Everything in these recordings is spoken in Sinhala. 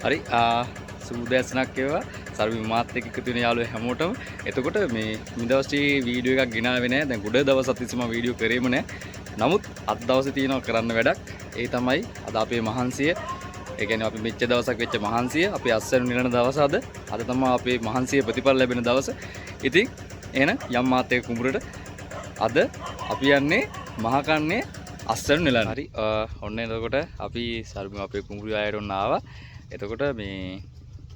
හරි සූදැසනක් ඒවා සර්වි මාත් එක්ක එකතු වෙන යාළුවෝ හැමෝටම. එතකොට මේ දවසේ වීඩියෝ එකක් ගෙනාවේ නැහැ. දැන් ගොඩ දවසක් තිස්සේ මම වීඩියෝ කරේම නැහැ. නමුත් අද දවසේ තියෙනවා කරන්න වැඩක්. ඒ තමයි අද අපේ මහන්සිය. ඒ කියන්නේ අපි මෙච්ච දවසක් වෙච්ච මහන්සිය අපි අස්සන නිලන දවස අද. අද තමයි අපේ මහන්සිය ප්‍රතිඵල ලැබෙන දවස. ඉතින් එහෙනම් යම් මාත් එක්ක කුඹුරට අද අපි යන්නේ මහකන්නේ අස්සන නිලන. හරි ඔන්න එතකොට අපි සර්වි අපේ කුඹුරු ආයෙත් ඔන්න ආවා. එතකොට මේ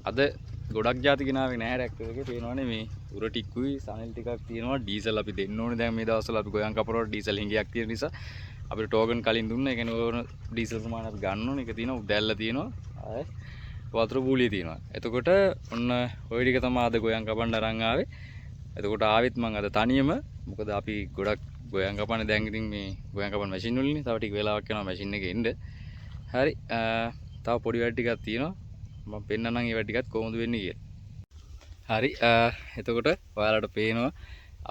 අද ගොඩක් ಜಾති ගෙනාවේ නැහැ ට්‍රැක්ටර් එකේ පේනවනේ මේ උර ටිකුයි සනල් ටිකක් තියෙනවා ඩීසල් අපි දෙන්න ඕනේ දැන් මේ දවස්වල අපි ගොයන් කපනකොට ඩීසල් හිඟයක් තියෙන නිසා අපිට ටෝකන් කලින් දුන්නා ඒ කියන්නේ ඕන ඩීසල් ප්‍රමාණය අපි ගන්න ඕනේ ඒක තියෙනවා උදැල්ල තියෙනවා ආයේ වතුර බූලිය තියෙනවා එතකොට ඔන්න ওই ටික තමයි අද ගොයන් කපන්න අරන් ආවේ එතකොට ආවෙත් මම අද තනියම මොකද අපි ගොඩක් ගොයන් කපන්නේ දැන් ඉතින් මේ ගොයන් කපන මැෂින් වලින්නේ තව ටික වෙලාවක් යනවා මැෂින් එකේ එන්න හරි තව පොඩි වැඩ ටිකක් තියෙනවා මම පෙන්නන්නම් ඒ වැඩ ටිකත් කොහොමද වෙන්නේ කියලා. හරි එතකොට ඔයාලට පේනවා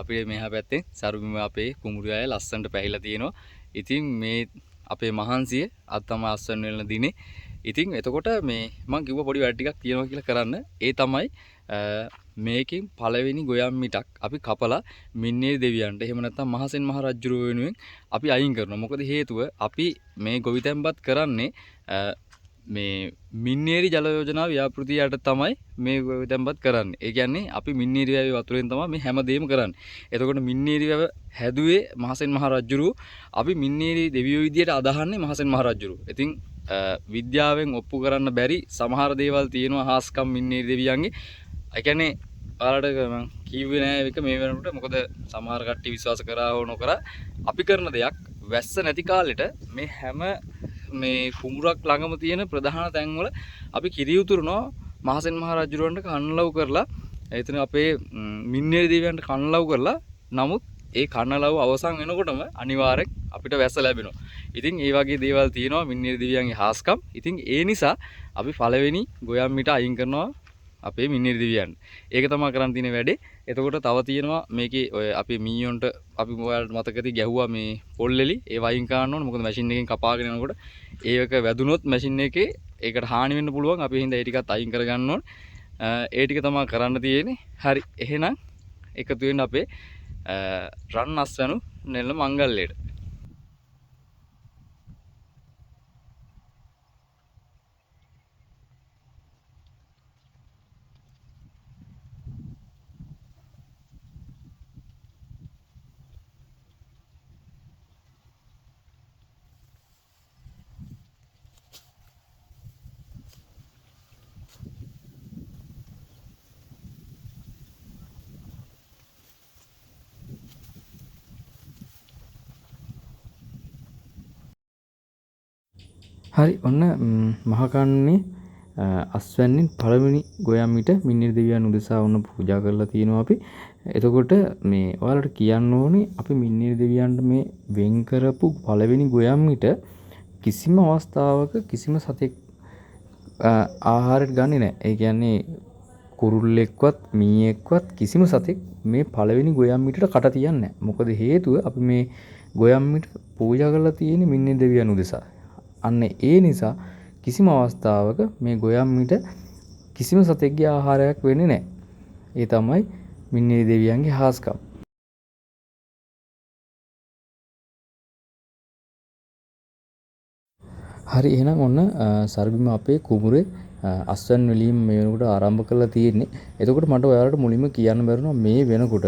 අපේ මෙහා පැත්තේ සරුබිම අපේ කුඹුරු අය ලස්සනට පැහිලා තියෙනවා. ඉතින් මේ අපේ මහන්සිය අද තමයි අස්සන් වෙන දිනේ. ඉතින් එතකොට මේ මම කිව්ව පොඩි වැඩ ටිකක් තියෙනවා කියලා කරන්න. ඒ තමයි මේකෙන් පළවෙනි ගොයම් මිටක් අපි කපලා මින්නේරි දෙවියන්ට එහෙම නැත්නම් මහසෙන් මහ රජුරුව වෙනුවෙන් අපි අයින් කරනවා. මොකද හේතුව අපි මේ ගොවිතැන්පත් කරන්නේ මේ මින්නේරි ජල යෝජනා ව්‍යාපෘතියට තමයි මේ ගොවිතැන්පත් කරන්නේ. ඒ කියන්නේ අපි මින්නේරි වැවේ වතුරෙන් තමයි මේ හැමදේම කරන්නේ. එතකොට මින්නේරි වැව හැදුවේ මහසෙන් මහ රජුරුව. අපි මින්නේරි දෙවියෝ විදියට අදහන්නේ මහසෙන් මහ රජුරුව. ඉතින් විද්‍යාවෙන් ඔප්පු කරන්න බැරි සමහර දේවල් තියෙනවා හාස්කම් මින්නේරි දෙවියන්ගේ. ඒ කියන්නේ ඔයාලට මම කිව්වේ නෑ ඒක මේ වෙනකොට මොකද සමහර කට්ටිය විශ්වාස කරා හෝ නොකරා අපි කරන දෙයක් වැස්ස නැති කාලෙට මේ හැම මේ කුඹුරක් ළඟම තියෙන ප්‍රධාන තැන්වල අපි කිරි උතුරනවා මහසෙන් මහ රජුරවන්ට කන්නලව් කරලා එතන අපේ මින්නේරි දෙවියන්ට කන්නලව් කරලා නමුත් ඒ කන්නලව් අවසන් වෙනකොටම අනිවාර්යෙන් අපිට වැස්ස ලැබෙනවා. ඉතින් ඒ වගේ දේවල් තියෙනවා මින්නේරි දෙවියන්ගේ හාස්කම්. ඉතින් ඒ නිසා අපි පළවෙනි ගොයම් මිට අයින් කරනවා අපේ මින්නේරි දෙවියන්. ඒක තමයි කරන් තියෙන වැඩේ. එතකොට තව තියෙනවා මේකේ ඔය අපි මීයොන්ට අපි ඔයාලට මතකදී ගැහුවා මේ පොල්ලෙලි ඒ වයින් කරන්න ඕන. මොකද මැෂින් එකෙන් කපාගෙන යනකොට ඒක වැදුනොත් මැෂින් එකේ ඒකට හානි වෙන්න පුළුවන්. අපි හින්දා ඒ ටිකත් අයින් කරගන්න ඕන. ඒ ටික තමයි කරන්න තියෙන්නේ. හරි. එහෙනම් එකතු වෙන්න අපේ රන් අස්වැනු නෙල්ල මංගල්‍යයට. හරි ඔන්න මහකන්නේ අස්වැන්නෙන් පළවෙනි ගොයම් මිට මින්නේරි දෙවියන් උදෙසා වුණ පූජා කරලා තියෙනවා අපි. එතකොට මේ ඔයාලට කියන්න ඕනේ අපි මින්නේරි දෙවියන්ට මේ වෙන් කරපු පළවෙනි ගොයම් මිට කිසිම අවස්ථාවක කිසිම සතෙක් ආහාරයට ගන්නේ නැහැ. ඒ කියන්නේ කුරුල්ලෙක්වත් මීයෙක්වත් කිසිම සතෙක් මේ පළවෙනි ගොයම් මිටට කට තියන්නේ නැහැ. මොකද හේතුව අපි මේ ගොයම් මිට පූජා කරලා තියෙන්නේ මින්නේරි දෙවියන් උදෙසා. අන්න ඒ නිසා කිසිම අවස්ථාවක මේ ගොයම් මිට කිසිම සතෙක්ගේ ආහාරයක් වෙන්නේ නැහැ. ඒ තමයි මින්නේරි දෙවියන්ගේ හාස්කම්. හරි එහෙනම් ඔන්න සර්බිම අපේ කුඹුරේ අස්වැන් වලීම් මේ වෙනකොට ආරම්භ කරලා තියෙන්නේ. එතකොට මට ඔයාලට මුලින්ම කියන්න බැරුණා මේ වෙනකොට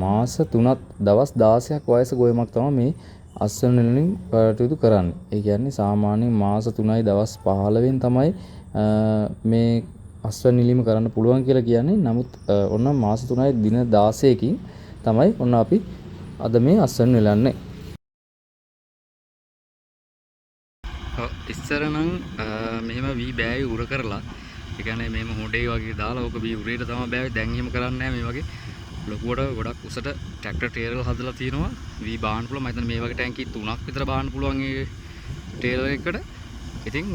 මාස 3ක් දවස් 16ක් වයස ගොයමක් තමයි මේ අස්වැන් වලින් කටයුතු කරන්නේ. ඒ කියන්නේ සාමාන්‍යයෙන් මාස 3යි දවස් 15න් තමයි මේ අස්වැන් නිලීම කරන්න පුළුවන් කියලා කියන්නේ. නමුත් ඔන්න මාස 3යි දින 16කින් තමයි ඔන්න අපි අද මේ අස්වැන් වෙලන්නේ. ඉස්සර නම් මෙහෙම වී බෑවේ උර කරලා ඒ කියන්නේ මෙහෙම හොඩේ වගේ දාලා ඕක වී උරේට තමයි බෑවේ දැන් එහෙම කරන්නේ නැහැ මේ වගේ ලොකුවට ගොඩක් උසට ට්‍රැක්ටර් ටේරල් හදලා තියෙනවා වී බාන්න පුළුවන් මම හිතන්නේ මේ වගේ ටැංකි 3ක් විතර බාන්න පුළුවන් ඒ ටේරල් එකකට ඉතින්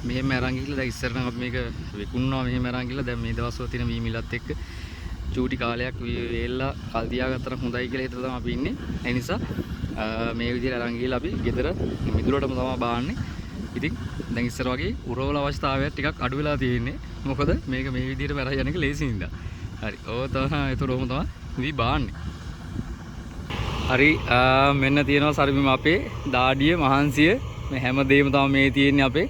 මෙහෙම අරන් ගිහලා දැන් ඉස්සර නම් අපි මේක විකුණනවා මෙහෙම අරන් ගිහලා දැන් මේ දවස්වල තියෙන වී මිලත් එක්ක චූටි කාලයක් වේල්ලා කල් තියාගත්තට හොඳයි කියලා හිතලා තමයි අපි ඉන්නේ ඒ නිසා මේ විදිහට අරන් ගිහලා අපි ගෙදර මිදුලටම තමයි බාන්නේ ඉතින් දැන් ඉස්සර වගේ උරවල අවස්ථාවයක් ටිකක් අඩු වෙලා තියෙන්නේ. මොකද මේක මේ විදිහට මරා යන එක ලේසි නේද? හරි. ඕව තමයි ඒතරොම තමයි වී බාන්නේ. හරි මෙන්න තියෙනවා සර්බිම අපේ දාඩිය මහන්සිය මේ හැමදේම තමයි මේ තියෙන්නේ අපේ.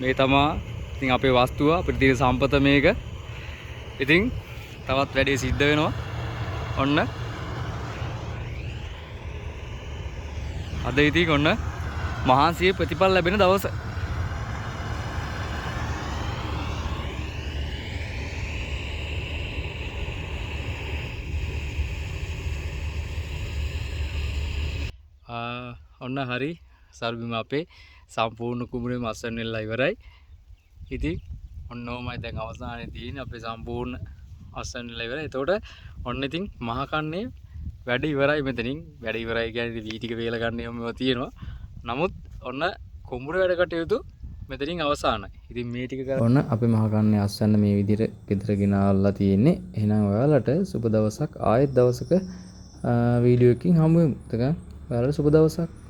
මේ තමයි ඉතින් අපේ වස්තුව අපිට තියෙන සම්පත මේක. ඉතින් තවත් වැඩේ සිද්ධ වෙනවා. ඔන්න අද ඉතින් ඔන්න මහන්සියේ ප්‍රතිඵල ලැබෙන දවස. ඔන්න හරි සර්බිම අපේ සම්පූර්ණ කුඹුරේම අස්වැන්න වෙලා ඉවරයි. ඉතින් ඔන්න ඕමයි දැන් අවසානයේ තියෙන්නේ අපේ සම්පූර්ණ අස්වැන්න වෙලා ඉවරයි. එතකොට ඔන්න ඉතින් මහ කන්නේ වැඩ ඉවරයි මෙතනින්. වැඩ ඉවරයි කියන්නේ වී ටික වේල ගන්න ඒවා තියෙනවා. නමුත් ඔන්න කුඹුර වැඩ කටයුතු මෙතනින් අවසానයි. ඉතින් මේ ටික ඔන්න අපේ මහ කන්නේ අස්වැන්න මේ විදිහට ගෙදර ගෙනාලා තියෙන්නේ. එහෙනම් ඔයාලට සුබ දවසක් ආයෙත් දවසක වීඩියෝ එකකින් හමු වෙමු. ඔයාලට සුබ දවසක්.